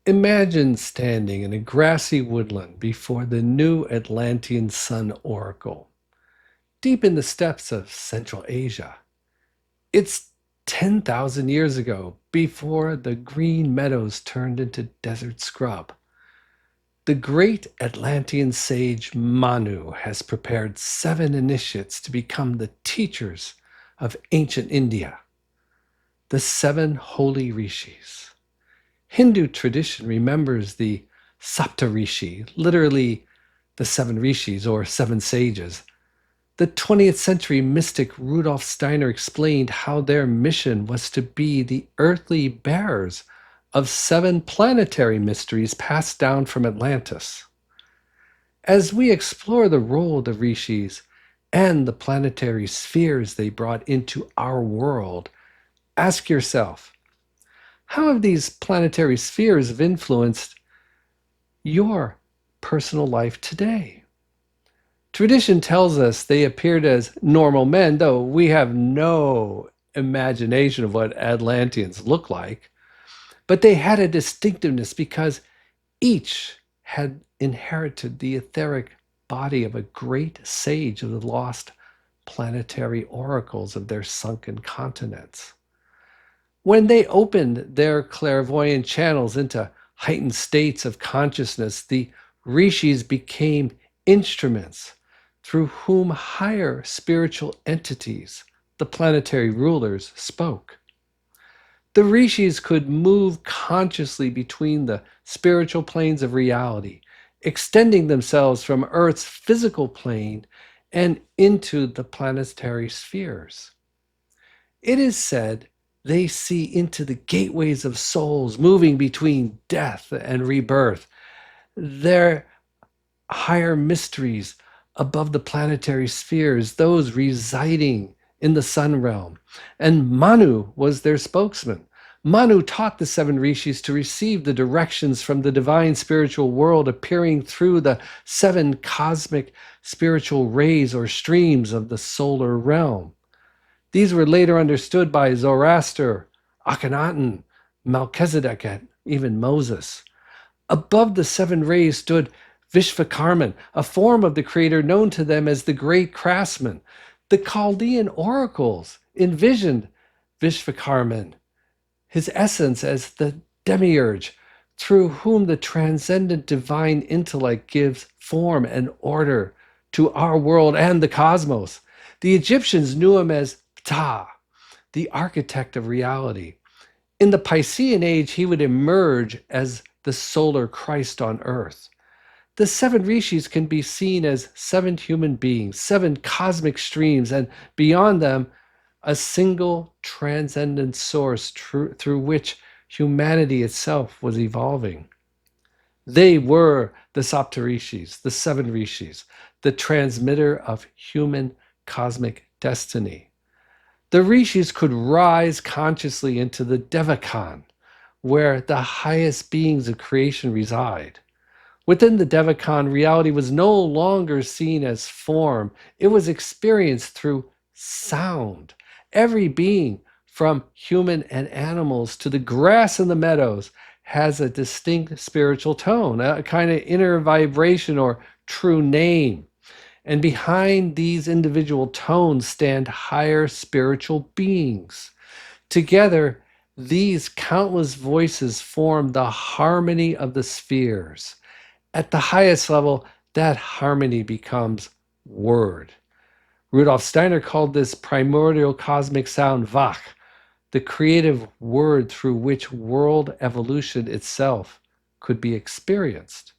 Imagine standing in a grassy woodland before the new Atlantean sun oracle, deep in the steppes of Central Asia. It's 10,000 years ago, before the green meadows turned into desert scrub. The great Atlantean sage Manu has prepared 7 initiates to become the teachers of ancient India, the 7 holy Rishis. Hindu tradition remembers the Saptarishi, literally the 7 Rishis or 7 sages. The 20th century mystic Rudolf Steiner explained how their mission was to be the earthly bearers of 7 planetary mysteries passed down from Atlantis. As we explore the role of the Rishis and the planetary spheres they brought into our world, ask yourself, how have these planetary spheres influenced your personal life today? Tradition tells us they appeared as normal men, though we have no imagination of what Atlanteans look like. But they had a distinctiveness because each had inherited the etheric body of a great sage of the lost planetary oracles of their sunken continents. When they opened their clairvoyant channels into heightened states of consciousness, the Rishis became instruments through whom higher spiritual entities, the planetary rulers, spoke. The Rishis could move consciously between the spiritual planes of reality, extending themselves from Earth's physical plane and into the planetary spheres. It is said they see into the gateways of souls moving between death and rebirth. Their higher mysteries above the planetary spheres, those residing in the sun realm. And Manu was their spokesman. Manu taught the 7 Rishis to receive the directions from the divine spiritual world appearing through the 7 cosmic spiritual rays or streams of the solar realm. These were later understood by Zoroaster, Akhenaten, Melchizedek, and even Moses. Above the 7 rays stood Vishvakarman, a form of the creator known to them as the great craftsman. The Chaldean oracles envisioned Vishvakarman, his essence as the demiurge, through whom the transcendent divine intellect gives form and order to our world and the cosmos. The Egyptians knew him as Ptah, the architect of reality. In the Piscean age, he would emerge as the solar Christ on earth. The 7 Rishis can be seen as 7 human beings, 7 cosmic streams, and beyond them, a single transcendent source through which humanity itself was evolving. They were the Saptarishis, the 7 Rishis, the transmitter of human cosmic destiny. The Rishis could rise consciously into the Devakan, where the highest beings of creation reside. Within the Devakan, reality was no longer seen as form. It was experienced through sound. Every being, from human and animals to the grass in the meadows, has a distinct spiritual tone, a kind of inner vibration or true name. And behind these individual tones stand higher spiritual beings. Together, these countless voices form the harmony of the spheres. At the highest level, that harmony becomes word. Rudolf Steiner called this primordial cosmic sound Vach, the creative word through which world evolution itself could be experienced.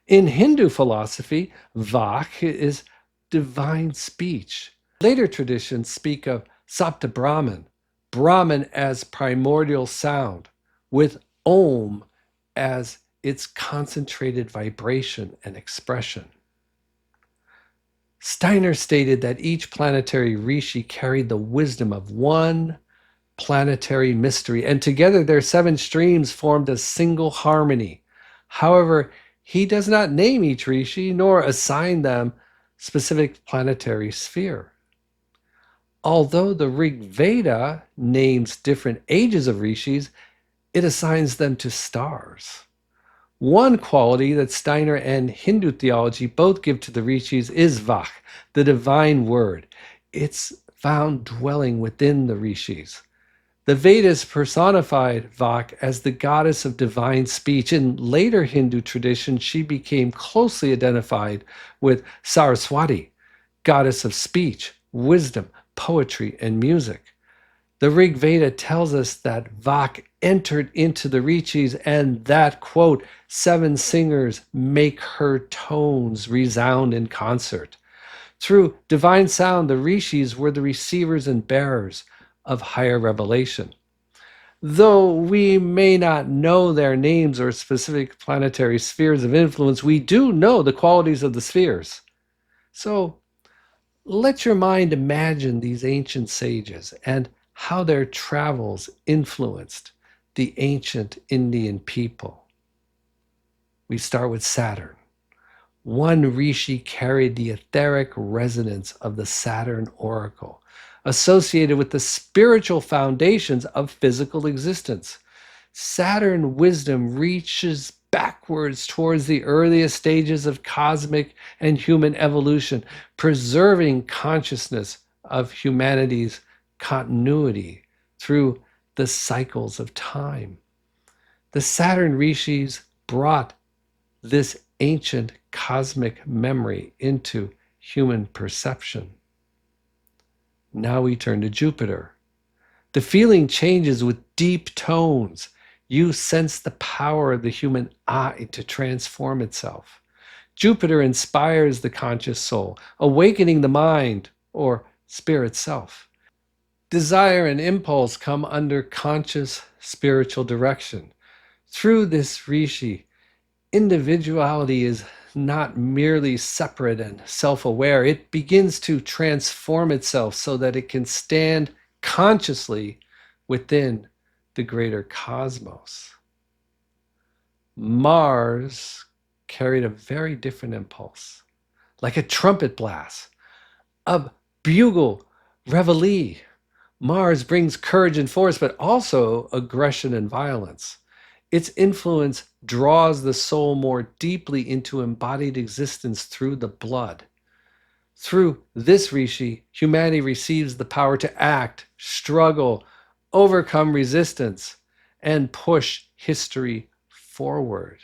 In Hindu philosophy, Vach is divine speech. Later traditions speak of Sapta Brahman, Brahman as primordial sound, with Om as its concentrated vibration and expression. Steiner stated that each planetary rishi carried the wisdom of one planetary mystery, and together their 7 streams formed a single harmony. However, he does not name each rishi nor assign them specific planetary sphere. Although the Rig Veda names different ages of rishis, it assigns them to stars. One quality that Steiner and Hindu theology both give to the Rishis is Vach, the divine word. It's found dwelling within the Rishis. The Vedas personified Vach as the goddess of divine speech. In later Hindu tradition, she became closely identified with Saraswati, goddess of speech, wisdom, poetry, and music. The Rig Veda tells us that Vach entered into the Rishis and that, quote, 7 singers make her tones resound in concert. Through divine sound, the Rishis were the receivers and bearers of higher revelation. Though we may not know their names or specific planetary spheres of influence, we do know the qualities of the spheres. So let your mind imagine these ancient sages and how their travels influenced the ancient Indian people. We start with Saturn. One Rishi carried the etheric resonance of the Saturn oracle, associated with the spiritual foundations of physical existence. Saturn wisdom reaches backwards towards the earliest stages of cosmic and human evolution, preserving consciousness of humanity's continuity through the cycles of time. The Saturn Rishis brought this ancient cosmic memory into human perception. Now we turn to Jupiter. The feeling changes with deep tones. You sense the power of the human eye to transform itself. Jupiter inspires the conscious soul, awakening the mind or spirit self. Desire and impulse come under conscious spiritual direction. Through this Rishi, individuality is not merely separate and self-aware. It begins to transform itself so that it can stand consciously within the greater cosmos. Mars carried a very different impulse, like a trumpet blast, a bugle reveille. Mars brings courage and force, but also aggression and violence. Its influence draws the soul more deeply into embodied existence through the blood. Through this Rishi, humanity receives the power to act, struggle, overcome resistance, and push history forward.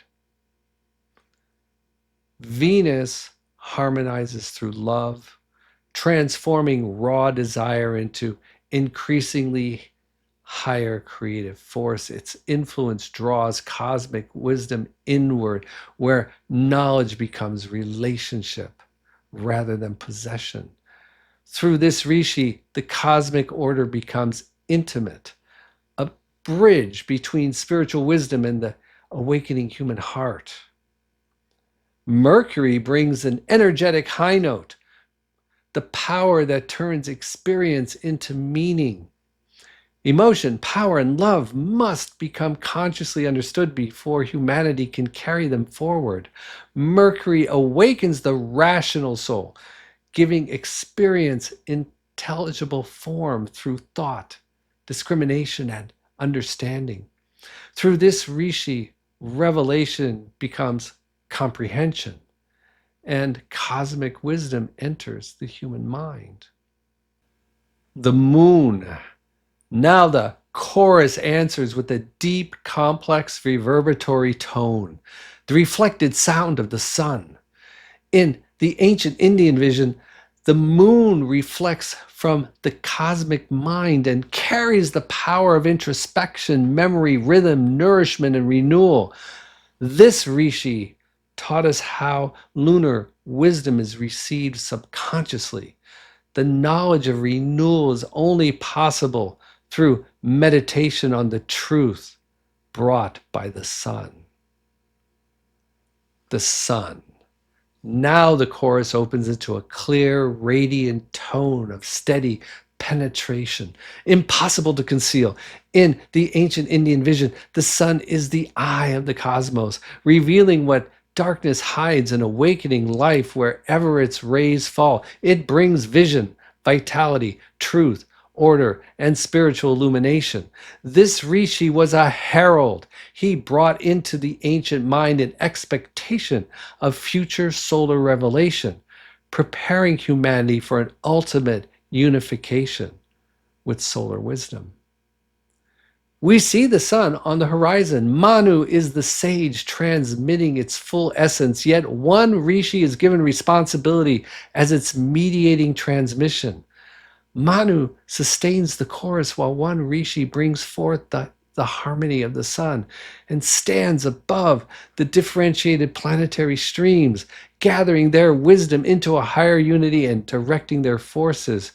Venus harmonizes through love, transforming raw desire into increasingly higher creative force. Its influence draws cosmic wisdom inward, where knowledge becomes relationship rather than possession. Through this Rishi, the cosmic order becomes intimate, a bridge between spiritual wisdom and the awakening human heart. Mercury brings an energetic high note, the power that turns experience into meaning. Emotion, power, and love must become consciously understood before humanity can carry them forward. Mercury awakens the rational soul, giving experience intelligible form through thought, discrimination, and understanding. Through this Rishi, revelation becomes comprehension, and cosmic wisdom enters the human mind. The moon. Now the chorus answers with a deep, complex, reverberatory tone, the reflected sound of the sun. In the ancient Indian vision, the moon reflects from the cosmic mind and carries the power of introspection, memory, rhythm, nourishment, and renewal. This Rishi taught us how lunar wisdom is received subconsciously. The knowledge of renewal is only possible through meditation on the truth brought by the sun. The sun. Now the chorus opens into a clear, radiant tone of steady penetration, impossible to conceal. In the ancient Indian vision, the sun is the eye of the cosmos, revealing what darkness hides and awakening life wherever its rays fall. It brings vision, vitality, truth, order, and spiritual illumination. This Rishi was a herald. He brought into the ancient mind an expectation of future solar revelation, preparing humanity for an ultimate unification with solar wisdom. We see the sun on the horizon. Manu is the sage transmitting its full essence, yet one Rishi is given responsibility as its mediating transmission. Manu sustains the chorus while one Rishi brings forth the harmony of the sun and stands above the differentiated planetary streams, gathering their wisdom into a higher unity and directing their forces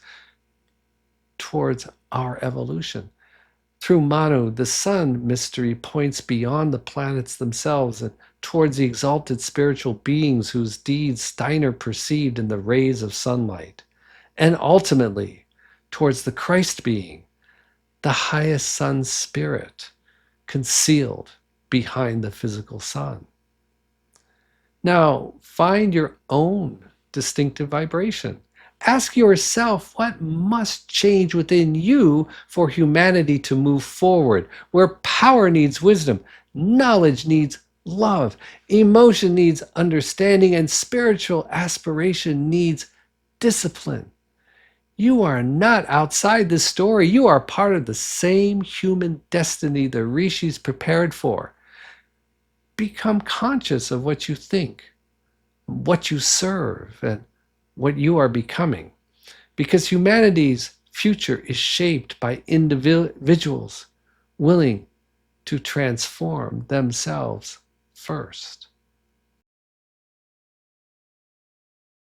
towards our evolution. Through Manu, the sun mystery points beyond the planets themselves and towards the exalted spiritual beings whose deeds Steiner perceived in the rays of sunlight, and ultimately towards the Christ being, the highest sun spirit, concealed behind the physical sun. Now, find your own distinctive vibration. Ask yourself what must change within you for humanity to move forward, where power needs wisdom, knowledge needs love, emotion needs understanding, and spiritual aspiration needs discipline. You are not outside this story. You are part of the same human destiny the Rishis prepared for. Become conscious of what you think, what you serve, and what you are becoming, because humanity's future is shaped by individuals willing to transform themselves first.